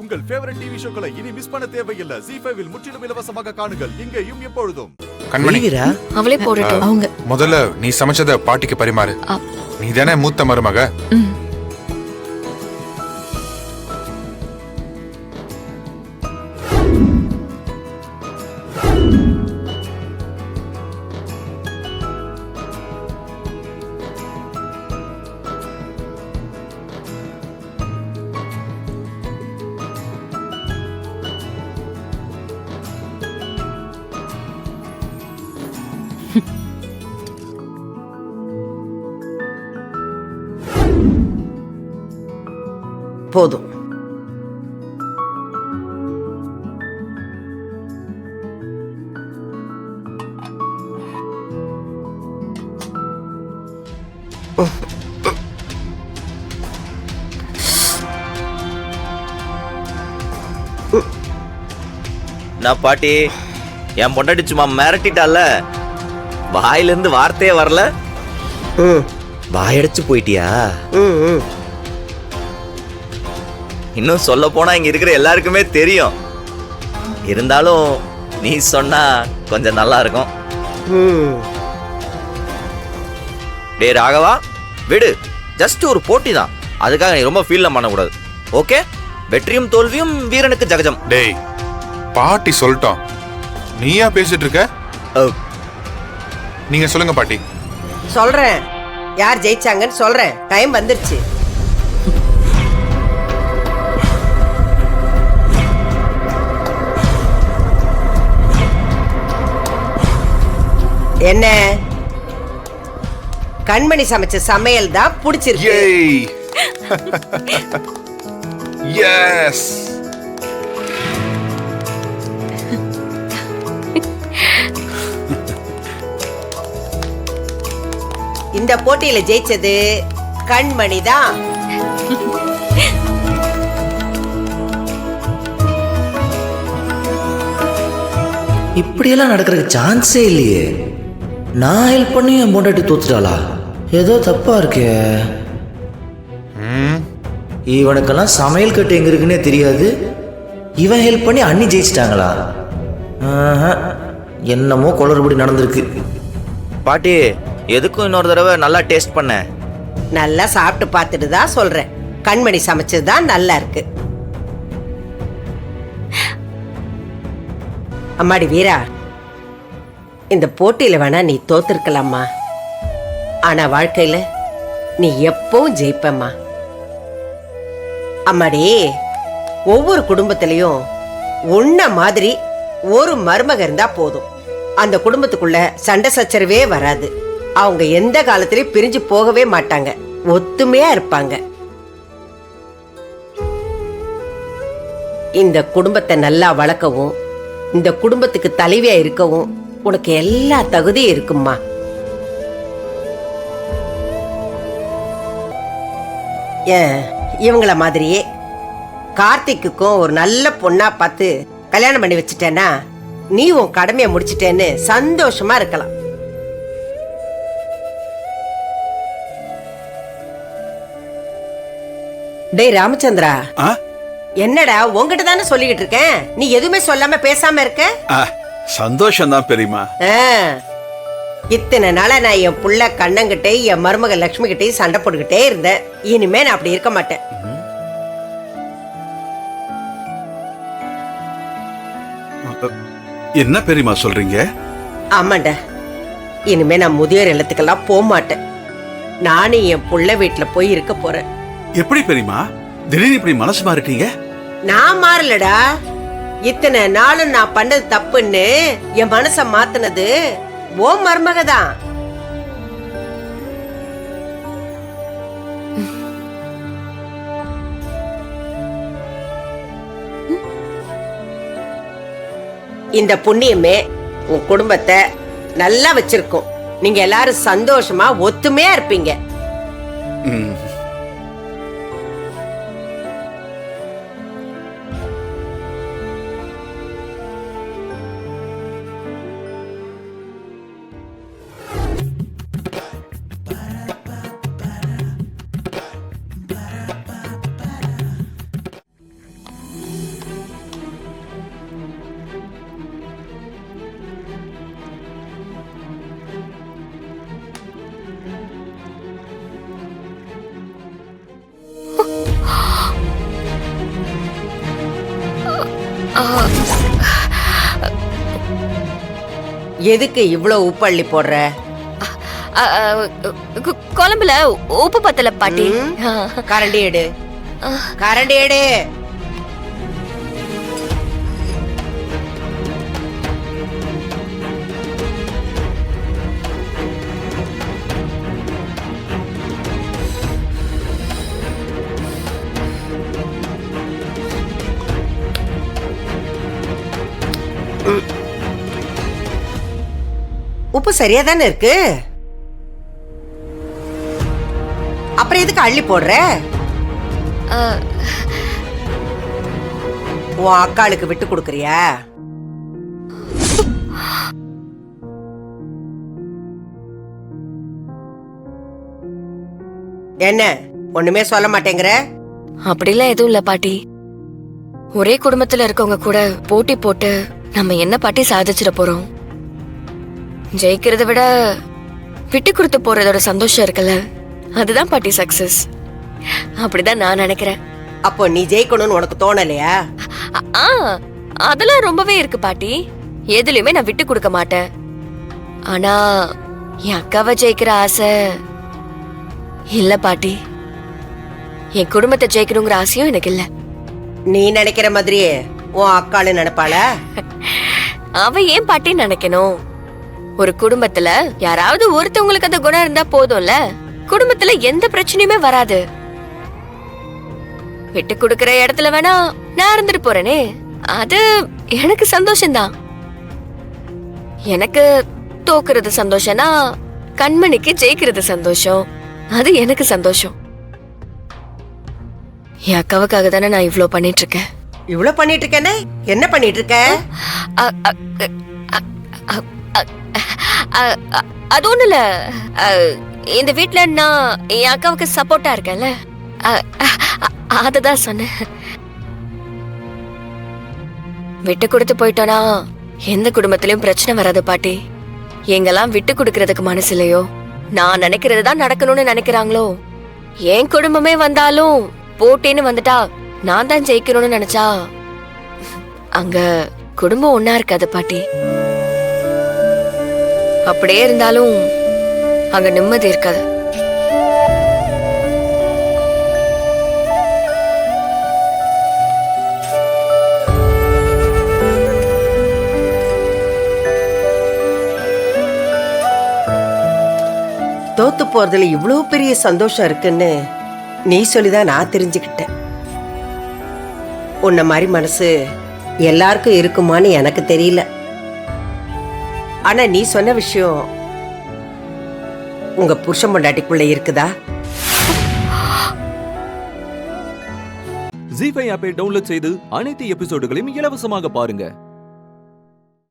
உங்கள் favourite TV ஷோக்களை இனி miss பண்ண தேவையில்லை. ஜீ5 இல் முற்றிலும் இலவசமாக காணுங்கள். இங்கேயும் எப்பொழுதும். கண்மணி, அவளே போடட்டும். அவங்க முதல்ல நீ சமைச்சத பாட்டிக்கு பரிமாறு. நீ தானே மூத்த மருமக. போதும். நான் பாட்டி என் பொண்டாட்டி சும்மா மிரட்டிட்டால, வாயிலிருந்து வார்த்தையே வரல. வாயடைச்சு போயிட்டியா? இன்னும் சொல்ல போனா இங்க இருக்கிற எல்லாருக்குமே தெரியும். இருந்தாலும் நீ சொன்னா கொஞ்சம் நல்லா இருக்கும். டே ராகவா, விடு. ஜஸ்ட் ஒரு போட்டி தான், அதுக்காக நீ ரொம்ப ஃபீல் பண்ணக்கூடாது. ஓகே? வெற்றியும் தோல்வியும் வீரனுக்கு ஜகஜம். டேய், பாட்டி சொல்லிட்டோம், நீயா பேசிட்டு இருக்க? நீங்க சொல்லுங்க பாட்டி. சொல்றேன், யார் ஜெயிச்சாங்கன்னு சொல்றேன். டைம் வந்துருச்சு. என்ன, கண்மணி சமைச்ச சமையல் தான் பிடிச்சிருக்கு. எஸ். இந்த போட்டியில ஜெயிச்சது கண்மணி தான். இப்படியெல்லாம் நடக்கிறதுக்கு சான்ஸே இல்லையே. நான் ஹெல்ப் பண்ணி என் பொண்டாட்டி தோத்துட்டாளா? ஏதோ தப்பா இருக்கே. இவனுக்கெல்லாம் சமையல் கட்டு எங்க இருக்குன்னே தெரியாது. இவன் ஹெல்ப் பண்ணி அண்ணி ஜெயிச்சிட்டாங்களா? என்னமோ குளறுபடி நடந்திருக்கு. பாட்டி, எதுக்கும் இன்னொரு தடவை நல்லா டேஸ்ட் பண்ண. நல்லா சாப்பிட்டு பார்த்துட்டு தான் சொல்றேன், கண்மணி சமைச்சது தான் நல்லா இருக்கு. அம்மாடி வீரா, இந்த போட்டியில வேணா நீ தோத்துருக்கலாமா, ஆனா வாழ்க்கையில நீ எப்பவும் ஜெயிப்பம்மா. அம்மாடி, ஒவ்வொரு குடும்பத்திலையும் உன்ன மாதிரி ஒரு மருமக இருந்தா போதும். அந்த குடும்பத்துக்குள்ள சண்டை சச்சரவே வராது. அவங்க எந்த காலத்திலயும் பிரிஞ்சு போகவே மாட்டாங்க, ஒத்துமையா இருப்பாங்க. இந்த குடும்பத்தை நல்லா வளர்க்கவும், இந்த குடும்பத்துக்கு தலைவியா இருக்கவும் உனக்கு எல்லா தகுதியும் இருக்குமா. ஏன், இவங்கள மாதிரியே கார்த்திக்குக்கும் ஒரு நல்ல பொண்ணா பார்த்து கல்யாணம் பண்ணி வச்சுட்டேன்னா நீ உன் கடமையை முடிச்சிட்டேன்னு சந்தோஷமா இருக்கலாம். டேய் ராமச்சந்திரா, என்னடா உங்ககிட்ட தானே சொல்லிக்கிட்டு இருக்கேன், நீ எதுவுமே சொல்லாம பேசாம இருக்க? சந்தோஷம் தான் பெரியமா. இத்தனை நாளா நான் என் புள்ள கண்ணங்கிட்டே என் மருமக லட்சுமி கிட்டே சண்டை போட்டுக்கிட்டே இருந்தேன். இனிமே நான் அப்படி இருக்க மாட்டேன். என்ன பெரியமா சொல்றீங்க? ஆமாண்டா, இனிமே நான் முதியோர் இல்லத்துக்கெல்லாம் போக மாட்டேன். நானும் என் புள்ள வீட்டுல போய் இருக்க போறேன். எப்படி பெரியமா திடீர்னு இப்படி மனசு மாறிட்டீங்க? நான் மாறலடா, இத்தனை நாளும் நான் பண்ணது தப்புன்னு என் மனச மாத்தினது ஓ மருமகதான். இந்த புண்ணியமே உன் குடும்பத்தை நல்லா வச்சிருக்கும். நீங்க எல்லாரும் சந்தோஷமா ஒத்துமையா இருப்பீங்க. எதுக்கு இவ்ளோ உப்பு அள்ளி போடுற? குழம்புல உப்பு பத்தல பாட்டி. கரண்டி எடு, கரண்டி எடு. உப்பு சரியா தானே இருக்கு, அப்புறம் எதுக்கு அள்ளி போடுற? உன் அக்காளுக்கு விட்டு கொடுக்கறியா? என்ன ஒண்ணுமே சொல்ல மாட்டேங்கிற? அப்படிலாம் எதுவும் இல்ல பாட்டி. ஒரே குடும்பத்துல இருக்கவங்க கூட போட்டி போட்டு நம்ம என்ன பாட்டி சாதிச்சிட போறோம்? ஜெயிக்கிறத விட விட்டு கொடுத்து போறதோட சந்தோஷம் இருக்குல்ல, அதுதான் பாட்டி சக்சஸ். அப்படிதான் நான் நினைக்கிறேன். அப்போ நீ ஜெயிக்கணும்னு உனக்கு தோணலையா? அதெல்லாம் ரொம்பவே இருக்கு பாட்டி. எதுலயுமே நான் விட்டு கொடுக்க மாட்டேன். ஆனா என் அக்காவை ஜெயிக்கிற ஆசை இல்ல பாட்டி. என் குடும்பத்தை ஜெயிக்கணுங்கிற ஆசையும் எனக்கு இல்ல. நீ நினைக்கிற மாதிரியே உன் அக்காளு நினைப்பாள? அவ ஏன் பாட்டி நினைக்கணும்? ஒரு குடும்பத்துல யாராவது ஒருத்தவங்களுக்கு அந்த குணம் இருந்தா போதும்ல, குடும்பத்துல எந்த பிரச்சனையுமே வராது. விட்டு கொடுக்கற இடத்துல வேணா நான் இருந்துட்டு போறேனே, அது எனக்கு சந்தோஷம்தான். எனக்கு தோக்குறது சந்தோஷம்னா கண்மணிக்கு ஜெயிக்கிறது சந்தோஷம், அது எனக்கு சந்தோஷம். என் அக்காவுக்காக தானே நான் இவ்ளோ பண்ணிட்டு இருக்கேன். இவ்ளோ பண்ணிட்டு இருக்கேனே? என்ன பண்ணிட்டு இருக்க? அது ஒண்ணு இல்ல, இந்த வீட்ல நான் என் அக்காவுக்கு சப்போர்ட்டா இருக்கேன்ல, அததான் சொன்னேன். விட்டு கொடுத்து போயிட்டோனா எந்த குடும்பத்திலயும் பிரச்சனை வராது பாட்டி. எங்கெல்லாம் விட்டு கொடுக்கறதுக்கு மனசு இல்லையோ, நான் நினைக்கிறது தான் நடக்கணும்னு நினைக்கிறாங்களோ, என் குடும்பமே வந்தாலும் போட்டின்னு வந்துட்டா நான் தான் ஜெயிக்கணும்னு நினைச்சா அங்க குடும்பம் ஒன்னா இருக்காது பாட்டி. அப்படியே இருந்தாலும் அங்க நிம்மதி இருக்காது. தோத்து போறதுல இவ்வளவு பெரிய சந்தோஷம் இருக்குன்னு நீ சொல்லிதான் நான் தெரிஞ்சுக்கிட்டேன். உன்ன மாதிரி மனசு எல்லாருக்கும் இருக்குமான்னு எனக்கு தெரியல. ஆனா நீ சொன்ன விஷயம் உங்க புருஷன் பொண்டாட்டிக்குள்ள இருக்குதா? ஜீ5 ஆப்பை டவுன்லோட் செய்து அனைத்து எபிசோடுகளையும் இலவசமாக பாருங்க.